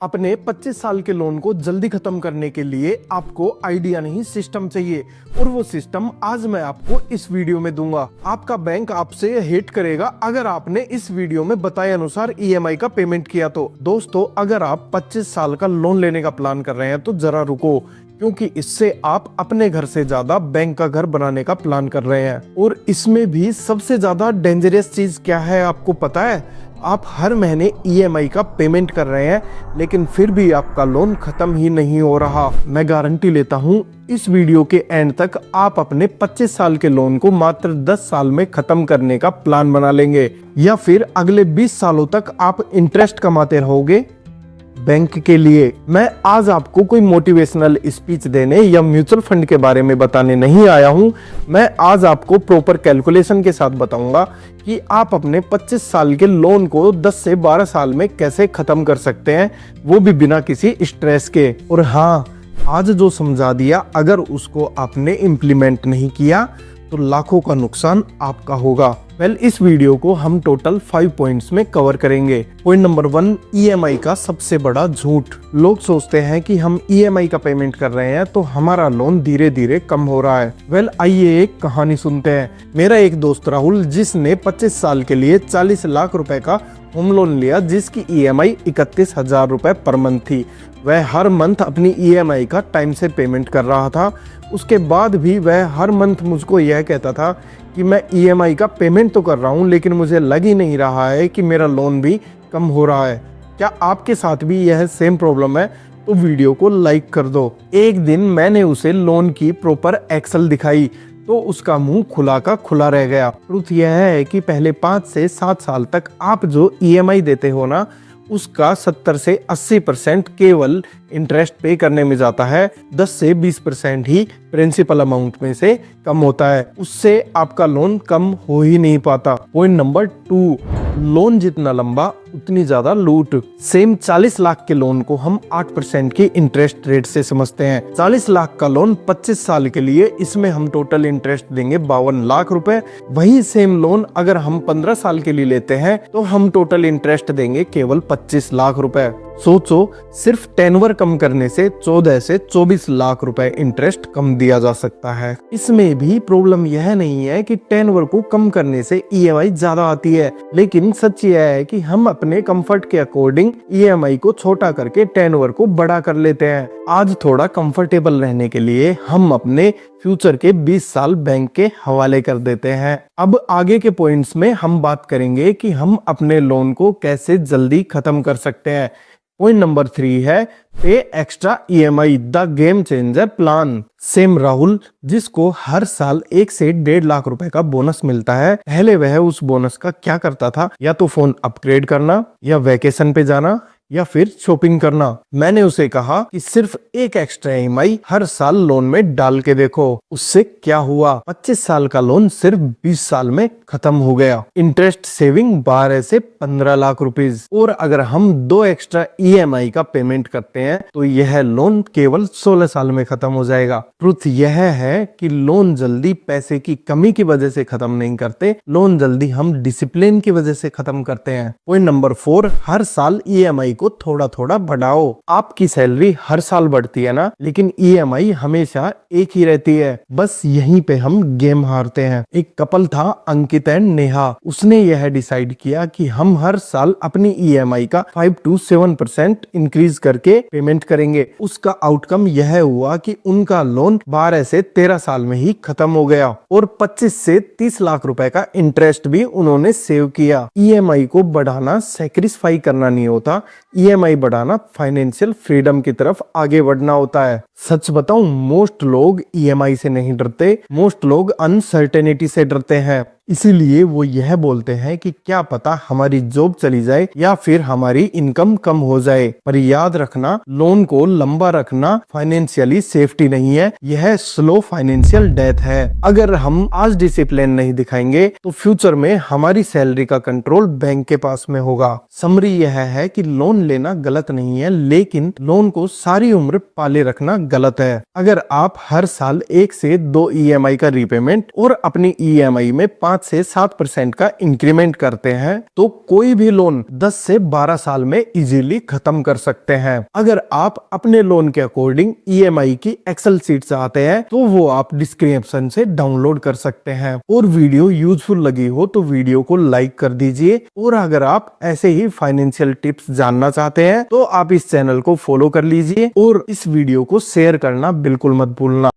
अपने 25 साल के लोन को जल्दी खत्म करने के लिए आपको आइडिया नहीं सिस्टम चाहिए, और वो सिस्टम आज मैं आपको इस वीडियो में दूंगा। आपका बैंक आपसे हेट करेगा अगर आपने इस वीडियो में बताए अनुसार ईएमआई का पेमेंट किया तो। दोस्तों, अगर आप 25 साल का लोन लेने का प्लान कर रहे हैं तो जरा रुको, क्योंकि इससे आप अपने घर से ज्यादा बैंक का घर बनाने का प्लान कर रहे हैं। और इसमें भी सबसे ज्यादा डेंजरस चीज क्या है आपको पता है? आप हर महीने ईएमआई का पेमेंट कर रहे हैं, लेकिन फिर भी आपका लोन खत्म ही नहीं हो रहा। मैं गारंटी लेता हूं इस वीडियो के एंड तक आप अपने 25 साल के लोन को मात्र 10 साल में खत्म करने का प्लान बना लेंगे, या फिर अगले 20 सालों तक आप इंटरेस्ट कमाते रहोगे बैंक के लिए। मैं आज आपको कोई मोटिवेशनल स्पीच देने या म्यूचुअल फंड के बारे में बताने नहीं आया हूं। मैं आज आपको प्रॉपर कैलकुलेशन के साथ बताऊंगा कि आप अपने 25 साल के लोन को 10 से 12 साल में कैसे खत्म कर सकते हैं, वो भी बिना किसी स्ट्रेस के। और हाँ, आज जो समझा दिया अगर उसको आपने इम्प्लीमेंट नहीं किया तो लाखों का नुकसान आपका होगा। इस वीडियो को हम टोटल 5 पॉइंट्स में कवर करेंगे। पॉइंट नंबर 1, ईएमआई का सबसे बड़ा झूठ। लोग सोचते हैं कि हम ईएमआई का पेमेंट कर रहे हैं तो हमारा लोन धीरे धीरे कम हो रहा है। आइए एक कहानी सुनते हैं। मेरा एक दोस्त राहुल, जिसने 25 साल के लिए 40 लाख रुपए का होम लोन लिया, जिसकी ईएमआई 31,000 रुपए पर मंथ थी। वह हर मंथ अपनी ईएमआई का टाइम से पेमेंट कर रहा था। उसके बाद भी वह हर मंथ मुझको यह कहता था कि मैं ईएमआई का पेमेंट तो कर रहा हूं, लेकिन मुझे लग ही नहीं रहा है कि मेरा लोन भी कम हो रहा है। क्या आपके साथ भी यह सेम प्रॉब्लम है? तो वीडियो को लाइक कर दो। एक दिन मैंने उसे लोन की प्रॉपर एक्सेल दिखाई तो उसका मुंह खुला का खुला रह गया। ट्रुथ यह है कि पहले 5 से 7 साल तक आप जो ईएमआई देते हो ना, उसका 70 से 80% केवल इंटरेस्ट पे करने में जाता है। 10 से 20% ही प्रिंसिपल अमाउंट में से कम होता है। उससे आपका लोन कम हो ही नहीं पाता। पॉइंट नंबर 2, लोन जितना लंबा उतनी ज्यादा लूट। सेम 40 लाख के लोन को हम 8% की इंटरेस्ट रेट से समझते हैं। 40 लाख का लोन 25 साल के लिए, इसमें हम टोटल इंटरेस्ट देंगे 52 लाख रुपए। वही सेम लोन अगर हम 15 साल के लिए लेते हैं तो हम टोटल इंटरेस्ट देंगे केवल 25 लाख रुपए। सोचो, सिर्फ टेनवर कम करने से 14 से 24 लाख रुपए इंटरेस्ट कम दिया जा सकता है। इसमें भी प्रॉब्लम यह नहीं है कि टेनवर को कम करने से ईएमआई ज्यादा आती है, लेकिन सच यह है कि हम अपने कंफर्ट के अकॉर्डिंग ईएमआई को छोटा करके टेनवर को बड़ा कर लेते हैं। आज थोड़ा कंफर्टेबल रहने के लिए हम अपने फ्यूचर के 20 साल बैंक के हवाले कर देते हैं। अब आगे के पॉइंट्स में हम बात करेंगे कि हम अपने लोन को कैसे जल्दी खत्म कर सकते हैं। पॉइंट नंबर 3 है पे extra EMI, the game changer plan. Same Rahul, जिसको हर साल 1 से 1.5 लाख रुपए का बोनस मिलता है, पहले वह उस बोनस का क्या करता था? या तो फोन अपग्रेड करना, या वेकेशन पे जाना, या फिर शॉपिंग करना। मैंने उसे कहा कि सिर्फ एक एक्स्ट्रा ईएमआई हर साल लोन में डाल के देखो। उससे क्या हुआ? 25 साल का लोन सिर्फ 20 साल में खत्म हो गया। इंटरेस्ट सेविंग 12 से 15 लाख रुपीज। और अगर हम 2 एक्स्ट्रा ईएमआई का पेमेंट करते हैं तो यह लोन केवल 16 साल में खत्म हो जाएगा। ट्रुथ यह है कि लोन जल्दी पैसे की कमी की वजह से खत्म नहीं करते, लोन जल्दी हम डिसिप्लिन की वजह से खत्म करते हैं। पॉइंट नंबर 4, हर साल ईएमआई को थोड़ा थोड़ा बढ़ाओ। आपकी सैलरी हर साल बढ़ती है ना, लेकिन ईएमआई हमेशा एक ही रहती है। बस यहीं पे हम गेम हारते हैं। एक कपल था, अंकित एंड नेहा। उसने यह डिसाइड किया कि हम हर साल अपनी ईएमआई का 5 to 7% इंक्रीज करके पेमेंट करेंगे। उसका आउटकम यह हुआ कि उनका लोन 12 से 13 साल में ही खत्म हो गया, और 25 से 30 लाख रुपए का इंटरेस्ट भी उन्होंने सेव किया। ईएमआई को बढ़ाना सैक्रिफाई करना नहीं होता, ईएमआई बढ़ाना फाइनेंशियल फ्रीडम की तरफ आगे बढ़ना होता है। सच बताऊं, मोस्ट लोग ईएमआई से नहीं डरते, मोस्ट लोग अनसर्टेनिटी से डरते हैं। इसीलिए वो यह बोलते हैं कि क्या पता हमारी जॉब चली जाए या फिर हमारी इनकम कम हो जाए। पर याद रखना, लोन को लंबा रखना फाइनेंशियली सेफ्टी नहीं है, यह स्लो फाइनेंशियल डेथ है। अगर हम आज डिसिप्लिन नहीं दिखाएंगे तो फ्यूचर में हमारी सैलरी का कंट्रोल बैंक के पास में होगा। समरी यह है कि लोन लेना गलत नहीं है, लेकिन लोन को सारी उम्र पाले रखना गलत है। अगर आप हर साल 1 से 2 ईएमआई का रीपेमेंट और अपनी ईएमआई में 5 5 से 7% का इंक्रीमेंट करते हैं तो कोई भी लोन 10 से 12 साल में इजीली खत्म कर सकते हैं। अगर आप अपने लोन के अकॉर्डिंग ईएमआई की एक्सेल शीट चाहते हैं तो वो आप डिस्क्रिप्शन से डाउनलोड कर सकते हैं। और वीडियो यूजफुल लगी हो तो वीडियो को लाइक कर दीजिए। और अगर आप ऐसे ही फाइनेंशियल टिप्स जानना चाहते हैं तो आप इस चैनल को फॉलो कर लीजिए और इस वीडियो को शेयर करना बिल्कुल मत भूलना।